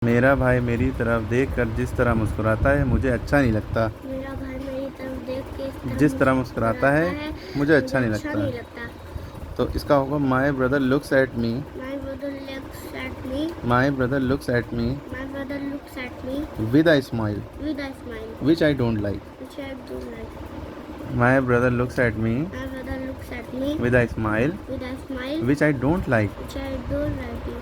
मेरा भाई मेरी तरफ देखकर जिस तरह मुस्कुराता है मुझे अच्छा नहीं लगता। मेरा भाई मेरी तरफ देख के जिस तरह मुस्कुराता है मुझे अच्छा नहीं लगता। तो इसका होगा माई brother looks at me. My brother looks at me. My brother looks at me my brother looks at me with a smile with a smile which I don't like. Which I don't like. My brother looks at me my brother looks at me with a smile with a smile which I don't like. Which I don't like.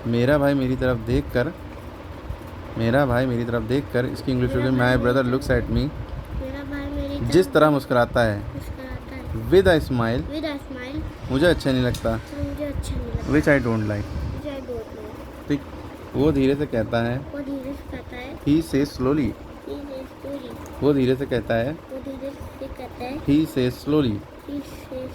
मेरा भाई मेरी तरफ देखकर इसकी English होगी माई brother looks at me मेरा भाई मेरी जिस तरह मुस्कुराता है मुस्कुराता है with a smile with a smile मुझे अच्छा नहीं लगता। तो मुझे अच्छा नहीं लगता। Which I don't like. Which I don't like. ठीक। वो धीरे से कहता है वो धीरे से कहता है। ही से स्लोली। ही से स्लोली। वो धीरे से कहता है वो धीरे से कहता है। ही से स्लोली। ही से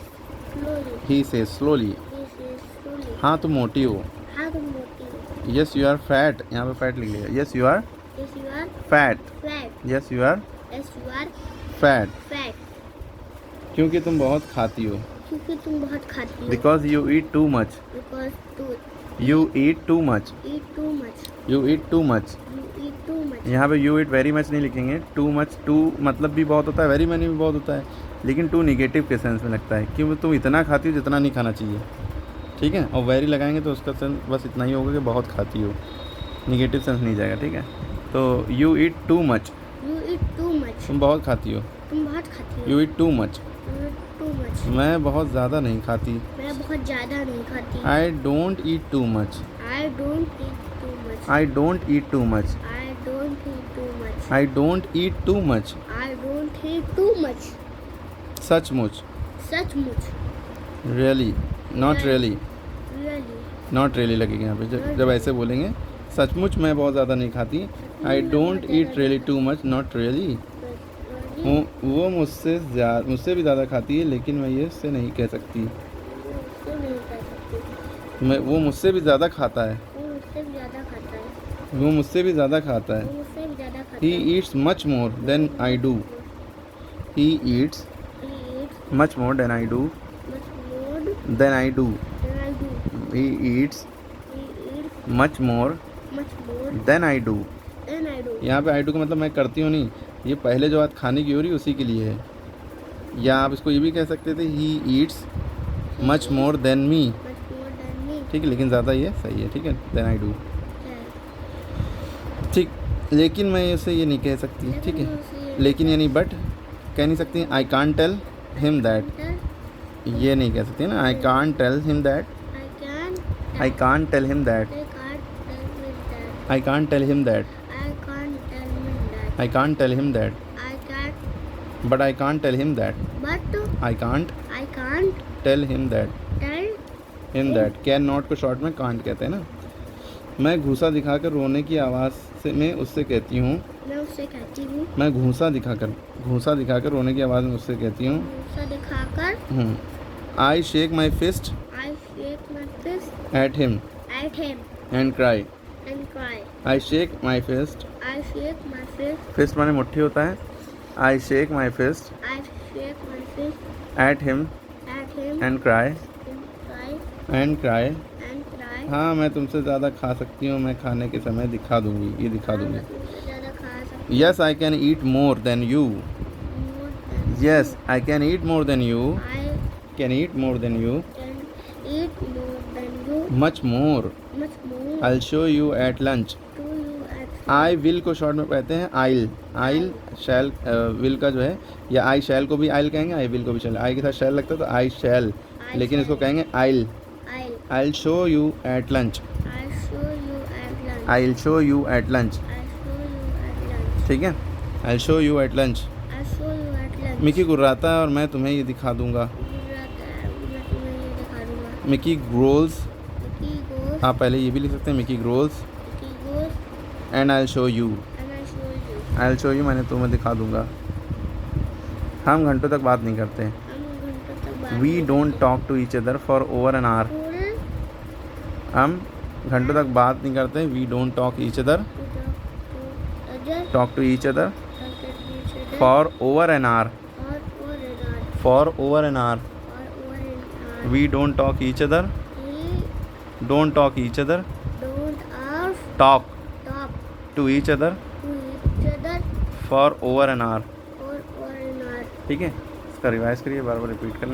स्लोली। ही से स्लोली। ही से स्लोली। हाँ तुम मोटी हो। हाँ तुम मोटी हो। Yes you are fat. यहाँ पे फैट लिख लिया। Yes you are Yes you are fat. fat. Yes you are Yes you are fat. fat. क्योंकि तुम बहुत खाती हो। क्योंकि तुम बहुत खाती हो। Because you eat too much. Because you eat too much. eat too much. You eat too much. You eat too much. यहाँ पे यू ईट वेरी मच नहीं लिखेंगे। टू मच, टू मतलब भी बहुत होता है, वेरी मैनी भी बहुत होता है, लेकिन टू निगेटिव के सेंस में लगता है कि तुम इतना खाती हो जितना नहीं खाना चाहिए। ठीक है। और वेरी लगाएंगे तो उसका सेंस बस इतना ही होगा कि बहुत खाती हो, निगेटिव सेंस नहीं जाएगा। ठीक है। तो you eat too much. You eat too much. तुम बहुत खाती हो। तुम बहुत खाती हो। You eat too much. You eat too much. मैं बहुत ज़्यादा नहीं खाती। मैं बहुत ज़्यादा नहीं खाती। I don't eat too much. I don't eat too much. I don't eat too much. I don't eat too much. I don't eat too much. I don't eat too much. सचमुच। सचमुच। Really, not really. Really. Not really लगेगा यहाँ पे जब ऐसे बोलेंगे। सचमुच मैं बहुत ज़्यादा नहीं खाती। I don't eat really too much, not really. वो मुझसे भी ज़्यादा खाती है, लेकिन मैं ये उससे नहीं कह सकती। उससे नहीं कर सकती। मैं वो मुझसे भी ज़्यादा खाता है। वो मुझसे भी ज़्यादा खाता है। वो मुझसे भी ज़्यादा खाता है। वो मुझसे भी ज़्यादा खाता ही है। Eats much more than I do. He eats He eats much more than I do. much more than I do. than I do. He eats He eats much more much more than I do. than I do. यहाँ पे I do का मतलब मैं करती हूँ नहीं, ये पहले जो बात खाने की हो रही है उसी के लिए है। या आप इसको ये भी कह सकते थे he eats much more than me. Much more than me. ठीक है, लेकिन ज़्यादा ये सही है। ठीक है, देन आई डू। है। ठीक। लेकिन मैं इसे ये नहीं कह सकती। ठीक मैं है। उसे ये लेकिन यानी बट कह नहीं सकती। I can't tell him that. can't- ये नहीं कह सकती ना। I can't tell him that. I can't. I can't tell him that. I can't tell him that. I can't tell him that. I can't tell him that. I can't tell him that. I can't. But I can't tell him that. But I can't I can't tell him that. tell. Him that. Can not को short में can't कहते हैं ना। मैं घूसा दिखाकर रोने की आवाज़ से मैं उससे कहती हूँ। मैं उससे कहती हूँ। मैं घूसा दिखाकर रोने की आवाज़ में उससे कहती हूँ। गुस्सा दिखाकर I shake my fist I shake my fist at him at him and cry. and cry. I shake my fist. I shake my fist. Fist माने मुट्ठी होता है। I shake my fist I shake my fist at him at him and cry. and cry. हाँ मैं तुमसे ज़्यादा खा सकती हूँ, मैं खाने के समय दिखा दूँगी, ये दिखा दूँगी। मैं तुमसे ज़्यादा खा सकती yes I can eat more than you. हूँ more than yes I can eat more than you. I can eat more than you. can eat more than you. Much more. Much more I show you at lunch. to you at I will को short में कहते हैं आइल। आइल शैल will का जो है, या आई शैल को भी आइल कहेंगे, आई विल को भी शैल। आई के साथ शैल लगता है तो आई शैल, I लेकिन इसको shall. कहेंगे I'll. I'll. I'll show you at lunch. I'll show you at lunch. I'll show you at lunch. I'll show you at lunch. ठीक है। I'll show you at lunch. I'll show you at lunch. Mickey गुर्राता है और मैं तुम्हें ये दिखा दूंगा। मैं तुम्हें ये दिखा दूंगा. Mickey growls. Mickey goes. आप पहले ये भी लिख सकते हैं Mickey growls Mickey goes and I show you. and I'll show you. I show you मैंने तुम्हें दिखा दूंगा। हम घंटों तक बात नहीं करते। हम घंटों तक बात we don't talk to each other for over an hour. हम घंटों तक बात नहीं करते। We don't talk each other talk to each other for over an hour. For over an hour. We don't talk each other. Don't talk each other. Talk to each other to each other for over an hour. for an hour. ठीक है, इसका revise करिए, बार बार repeat करना।